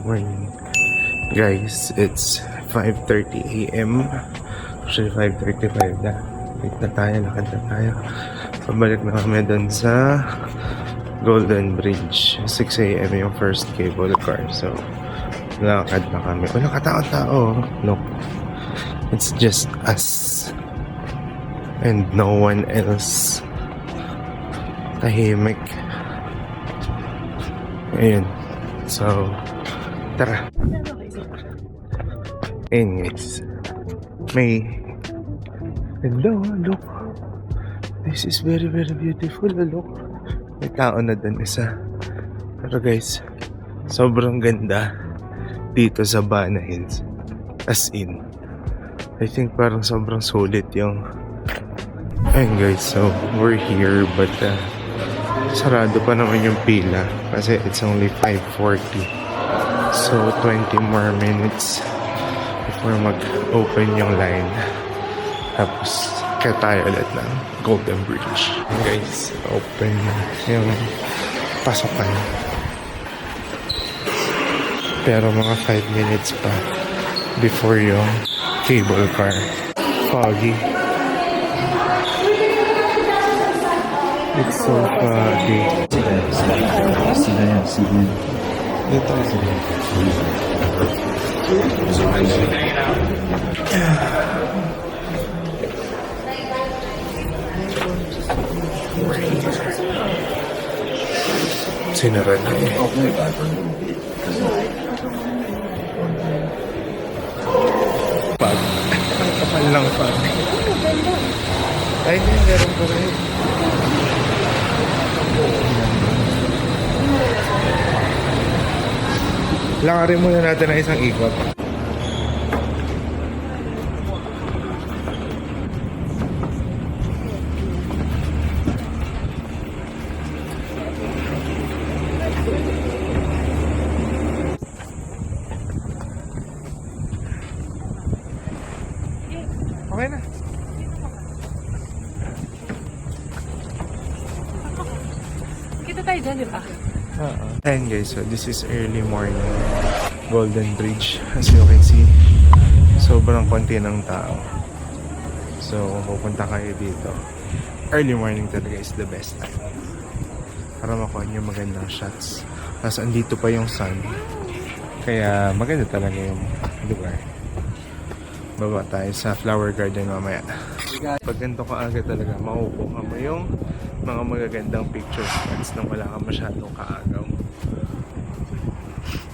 morning. Guys, it's 5:30 a.m. Actually, 5:35 na. Wait na tayo, lakad na tayo. Pabalik na kami dun sa Golden Bridge. 6 a.m. yung first cable car. So, lakad na kami. Wala katao-tao. Look. It's just us. And no one else. Tahimik. Ayun. So, tara. Ayun guys. Hello, look. This is very beautiful. Look. May tao na dun isa. Pero guys, sobrang ganda dito sa Bana Hills. As in, I think parang sobrang sulit yung... Ayun guys, so we're here but sarado pa naman yung pila kasi it's only 5:40. So 20 more minutes before mag-open yung line. Tapos kaya tayo ulit ng Golden Bridge. Guys, open na yung pasokan. Pero mga 5 minutes pa before yung cable car. Foggy. It's so foggy. Dito. Sinara na eh. Pag. Kapal lang pag. Ay, hindi. Meron ko rin. Lakarin muna natin ang isang ikot. Okay na. Kita tayo dyan, di ba? And guys, so this is early morning Golden Bridge. As you can see, sobrang konti ng tao. So kung pupunta kayo dito, early morning talaga is the best time para makuha nyo magandang shots. Tapos andito pa yung sun, kaya maganda talaga yung lugar. Baba tayo sa flower garden mamaya. Pag ganito ka aga talaga, makukuha mo yung mga magagandang picture spots nang wala ka masyadong kaagaw.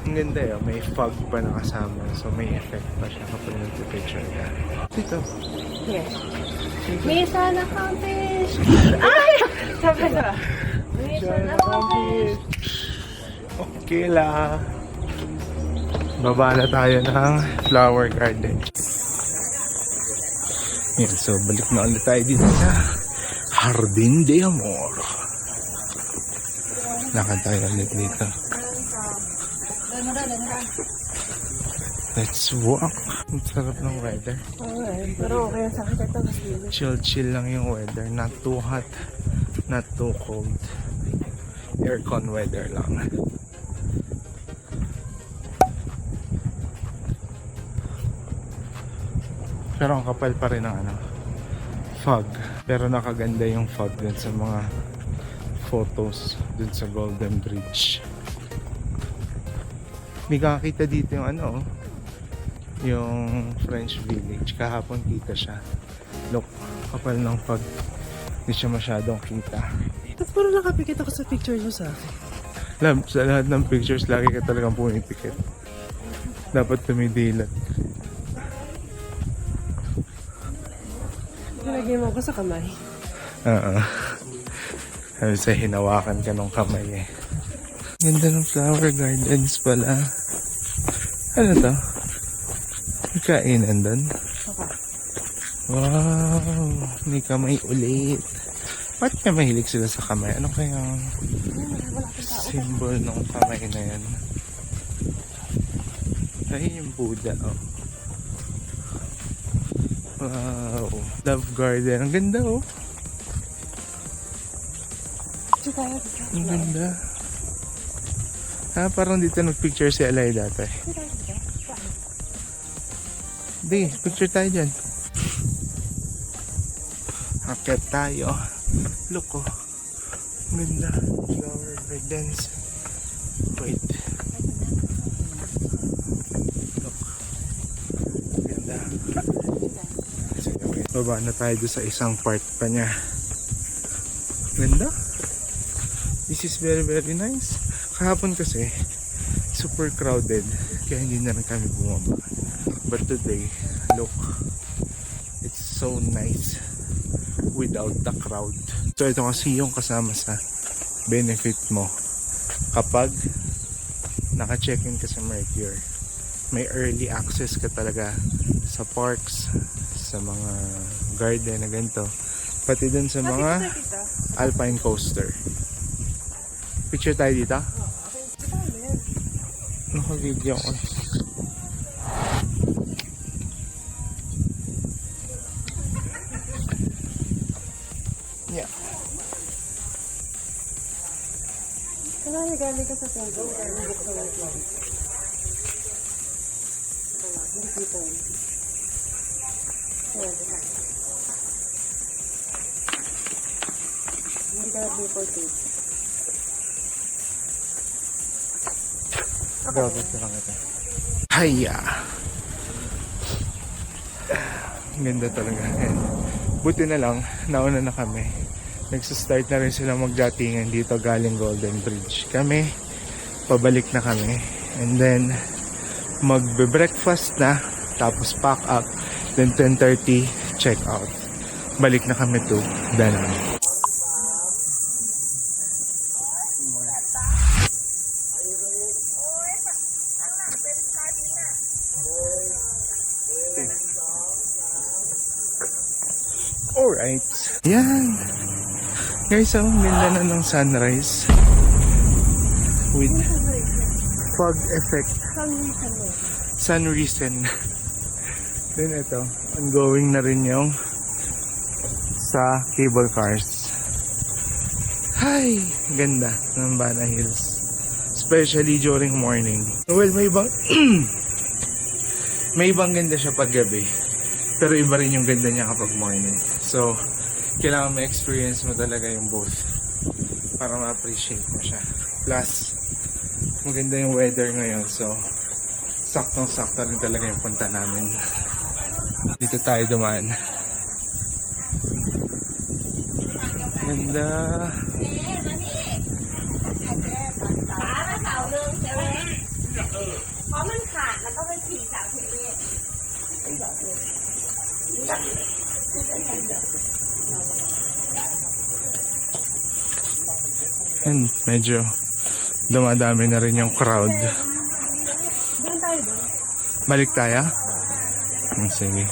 Ang ganda yun, may fog pa nakasama, so may effect pa siya kapag nag-picture ka. Dito. Yes. Mission accomplished! Ay! Sabi na. Mission accomplished! Okay la. Baba na tayo ng flower garden. Yan, so balik na ulit tayo dito sa Jardín de Amor. Lakad tayo ulit dito. Let's walk. Ang sarap ng weather. Okay, pero okay sa akin ito. Chill lang yung weather. Not too hot, not too cold. Aircon weather lang. Pero ang kapal pa rin ng fog. Pero nakaganda yung fog dun sa mga photos dun sa Golden Bridge. May kakita dito yung yung French Village. Kahapon kita siya. Look, kapal ng fog. Hindi siya masyadong kita. Tapos parang nakapikit ako sa picture nyo sa akin. Sa lahat ng pictures, lagi ka talagang pumipikit. Dapat tumidilat. Nilagay mo ko sa kamay. Sabi sa hinawakan ka ng kamay eh. Ganda ng flower gardens pala. Ano to? May kainan doon? Wow! May kamay ulit. Ba't kaya mahilig sila sa kamay? Ano kaya symbol ng kamay na yan? Ay, yung Buddha, oh. Wow! Love garden. Ang ganda, oh. Ang ganda. Parang dito nagpicture si Alay dati. Di, picture tayo dyan. Akit tayo. Look oh. Ganda. Flower gardens. Wait. Look. Ganda. Sige, wait. Baba na tayo doon sa isang part pa niya. Ganda. This is very very nice. Kahapon kasi super crowded kaya hindi na rin kami bumaba. But today, look, it's so nice without the crowd. So ito kasi yung kasama sa benefit mo kapag naka-check-in ka sa Mercure. May early access ka talaga sa parks, sa mga garden na ganito, pati dun sa mga alpine coaster. Picture tayo dito? Naka-video ko. Yeah. Kaya galing ka sa tempo. Galing ka sa tempo. Dito. Hindi ka nag-report. Grabe ko lang ito. Haya! Ganda talaga. Buti na lang, nauna na kami. Nagsistart na rin sila magdatingan dito galing Golden Bridge. Kami, pabalik na kami. And then, magbe-breakfast na, tapos pack up. Then 10:30, check out. Balik na kami to Danang. Alright. Yan. Guys, ang ganda na ng sunrise. With fog effect. Sun risen. Then ito, ongoing na rin yung sa cable cars. Hi! Ganda ng Bana Hills. Especially during morning. Well, may ibang may ibang ganda siya pag gabi. Pero iba rin yung ganda niya kapag morning. So, kailangan ma-experience mo talaga yung both para ma-appreciate mo siya. Plus, maganda yung weather ngayon. So, saktong-sakto rin talaga yung punta namin. Dito tayo dumaan. Ganda. And medyo dumadami na rin yung crowd. Balik tayo? Sige.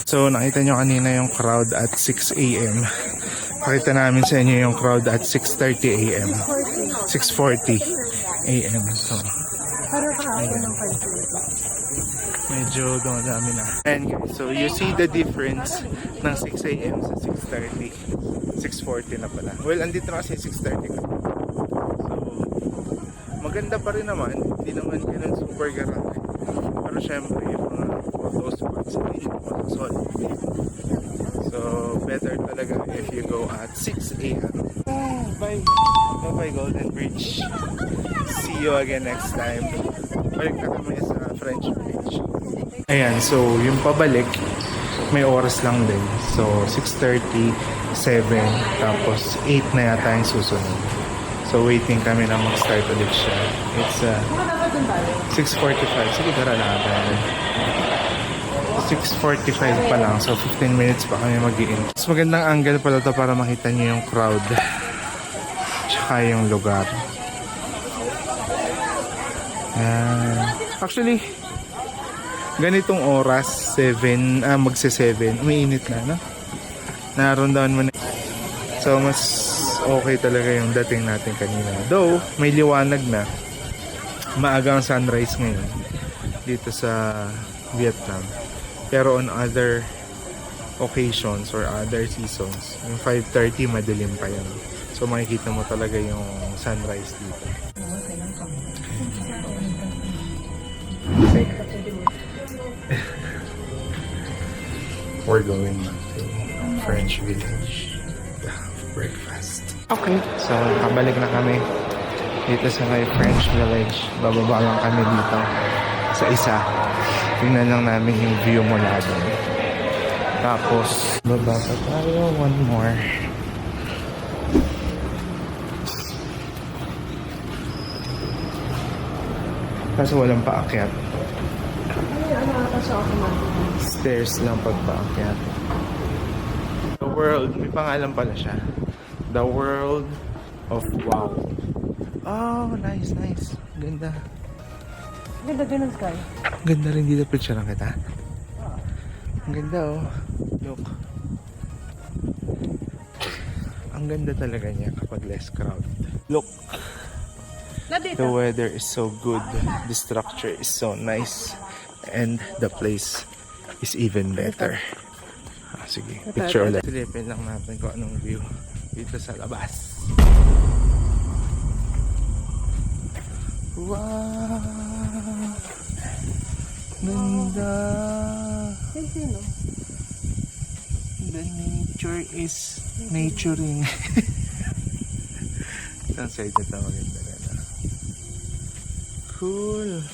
So nakita nyo kanina yung crowd at 6 AM. Pakita namin sa inyo yung crowd at 6:30 AM. 6:40 AM. So medyo dumadami na. And guys, so you see the difference ng 6 AM sa 6:30. 6:40 na pala. Well, andito na kasi 6:30 ka. So, maganda pa rin naman. Hindi naman ganun super garami. Pero syempre, yung mga photo spots, hindi naman solid. So, better talaga if you go at 6 AM. Bye! Bye-bye Golden Bridge. See you again next time. Balik na kami sa French Village. Ayan, so yung pabalik, may oras lang din. So, 6:30, 7, tapos 8 na yata yung susunod. So, waiting kami na mag-start ulit siya. It's 6:45. Sige, tara na tayo. 6:45 pa lang. So, 15 minutes pa kami mag-i-in. Mas magandang angle pala to para makita niyo yung crowd. Tsaka yung lugar. Actually, ganitong oras, 7, magse-7, umiinit na, no? Naroon mo na. So, mas okay talaga yung dating natin kanina. Though, may liwanag na. Maaga ang sunrise ngayon dito sa Vietnam. Pero on other occasions or other seasons, yung 5:30 madilim pa yan. So So makikita mo talaga yung sunrise dito. Okay. We're going to French Village to have breakfast. Okay, so kabalik na kami dito sa may French Village. Bababa lang kami dito sa isa. Tingnan lang namin yung view mula doon. Tapos baba pa tayo, one more. Kaso walang paakyat. Stairs lang pag paakyat. The World, may pangalan pala siya. The World of Wow. Oh, nice, nice. Ganda. Ganda din ang sky. Ganda rin dito, picture lang kita. Ang ganda oh. Look. Ang ganda talaga niya kapag less crowd. Look. The weather is so good. The structure is so nice. And the place is even better. Sige, picture ulit. Silipin lang natin kung anong view dito sa labas. Wow! Ganda! The nature is naturing. Saan side na ito maganda na? Cool!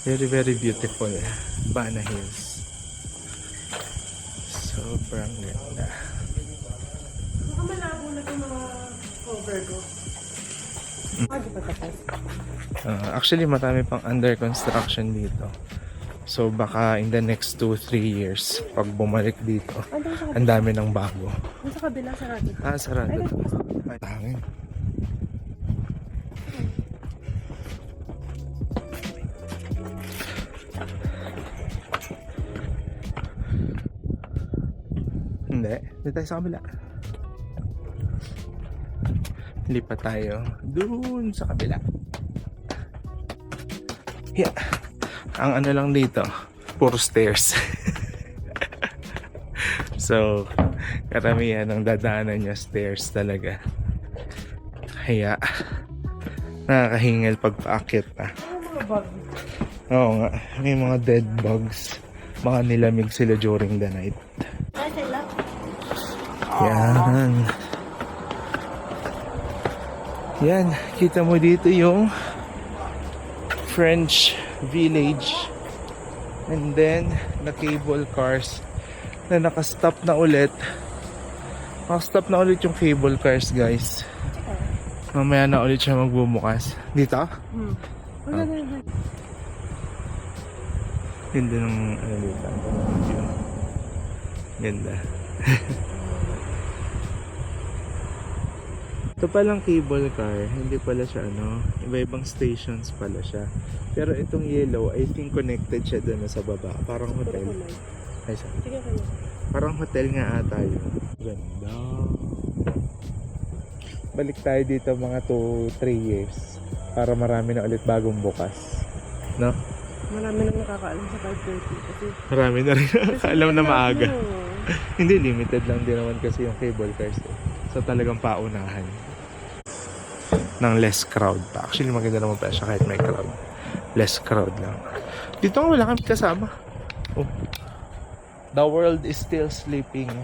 Very, very beautiful. Bana Hills. Sobrang ganda. Baka malabo na itong mga cover ko. Actually, marami pang under construction dito. So, baka in the next 2-3 years, pag bumalik dito, ang dami ng bago. Sa kabila, sarado. Sarado. Ay, tangin. Hindi. Hindi tayo sa kabila. Lipat tayo dun sa kabila. Yeah. Ang ano lang dito, puro stairs. So, karamihan ng dadaanan niya stairs talaga. Kaya, nakakahingal pag paakyat pa. Oo nga, may mga dead bugs. Mga nilamig sila during the night. Yan. Yan, kita mo dito yung French Village. And then, the cable cars na nakastop na ulit. Nakastop na ulit yung cable cars, guys. Mamaya na ulit siya magbubukas. Dito? Ganda ng ano dito. Ganda. Ito palang cable car, hindi pala siya ano, iba-ibang stations pala siya. Pero itong yellow, I think connected siya doon sa baba. Parang hotel. Ay, sorry. Parang hotel nga ata yun. Ganda. Balik tayo dito mga 2-3 years para marami na ulit bagong bukas. No? Marami nang nakakaalam sa 5:30 kasi Marami na rin nakakaalam na maaga. Hindi, limited lang din naman kasi yung cable cars. So talagang paunahan ng less crowd pa. Actually maganda naman pa siya kahit may crowd. Less crowd lang. Dito nga wala kami kasama. Oh. The world is still sleeping.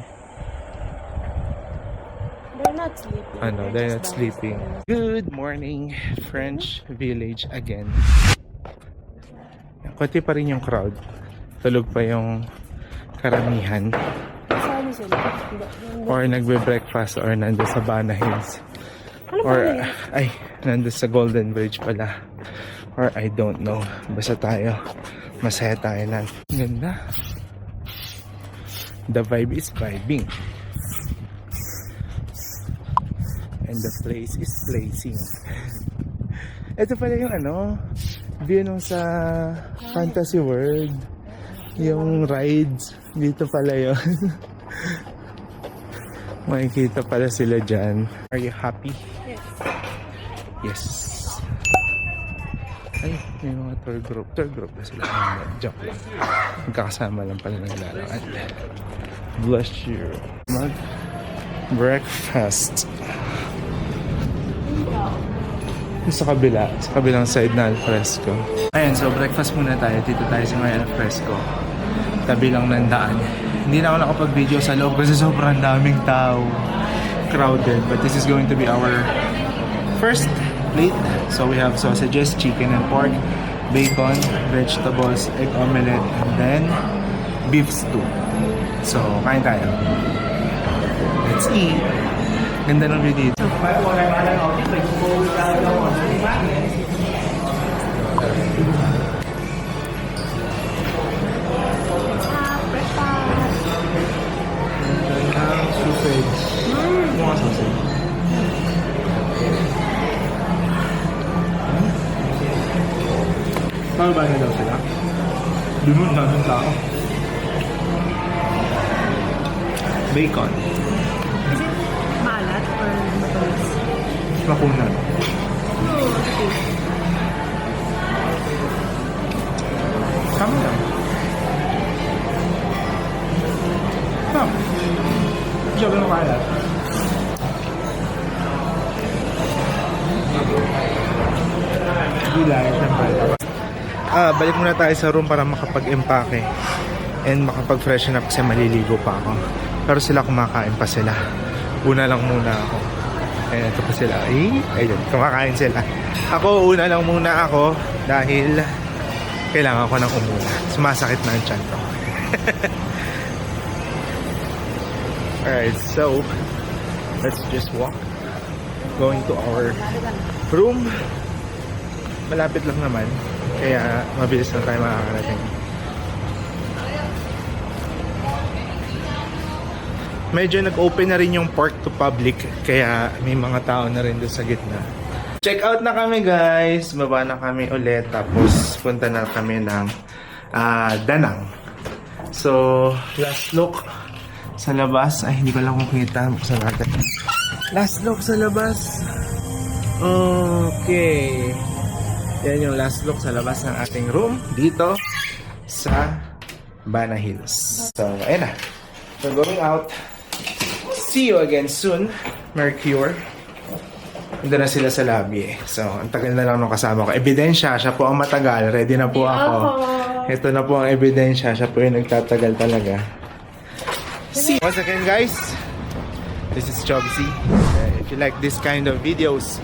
they're not sleeping. Ano, they're not sleeping. Good morning, French Village again. Konti pa rin yung crowd. Tulog pa yung karamihan. Saan sila? Or nagbe-breakfast or nandun sa Bana Hills. Ano Or, ba yun? ay, nandun sa Golden Bridge pala. Or I don't know. Basta tayo. Masaya tayo lang. Ganda. The vibe is vibing. And the place is placing. Ito pala yung ano, view nung sa Fantasy World. Yung rides. Dito pala yun. Makikita pala sila dyan. Are you happy? Yes. Yes. Ay, may mga tour group. Tour group na sila. Joke lang. Magkakasama lang pala naglalakad. Bless you. breakfast. Sa kabilang side na alfresco. Ayan, so breakfast muna tayo. Dito tayo sa may alfresco. Tabi lang ng daan. Hindi na ako nakapag-video sa loob kasi sobrang daming tao. Crowded. But this is going to be our first plate. So we have sausages, chicken and pork, bacon, vegetables, egg omelette, and then beef stew. So, kain tayo. Let's eat. Ganda ng view dito. Sausage. Mga sausage. Paano ba daw sila? Dunun na ng tao. Bacon. Is it maalat or matamis? Makunan. Oh, okay. Tama lang. Tama. Job lang kaya. Gulay, siyempre. Balik muna tayo sa room para makapag-empake and makapag-freshen up kasi maliligo pa ako. Pero sila kumakain pa sila. Una lang muna ako. Ayan, ito pa sila. Ayun, kumakain sila. Ako, una lang muna ako dahil kailangan ko ng umuna. Sumasakit na ang tiyan ko. Alright, so let's just walk. Going to our room. Malapit lang naman. Kaya mabilis na tayo makakarating. Medyo nag-open na rin yung park to public. Kaya may mga tao na rin doon sa gitna. Check out na kami guys. Baba na kami ulit. Tapos punta na kami ng Danang. So last look sa labas. Ay hindi ko lang kung kita. Buksan natin. Last look sa labas. Okay. Yan yung last look sa labas ng ating room. Dito sa Bana Hills. So ayun na. We're going out. See you again soon, Mercure. Hindi na sila sa lobby. So, ang tagal na lang nung kasama ko. Ebidensya, siya po ang matagal. Ready na po ako. Ito na po ang ebidensya. Siya po yung nagtatagal talaga. See you once again, guys. This is Chobsy. If you like this kind of videos,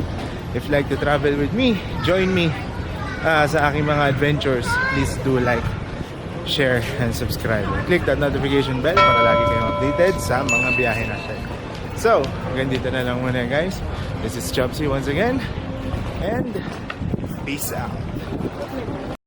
if you like to travel with me, join me sa aking mga adventures. Please do like, share, and subscribe. Click that notification bell para lagi kayong updated sa mga biyahe natin. So, hanggang dito na lang muna guys. This is Chopsy once again. And peace out.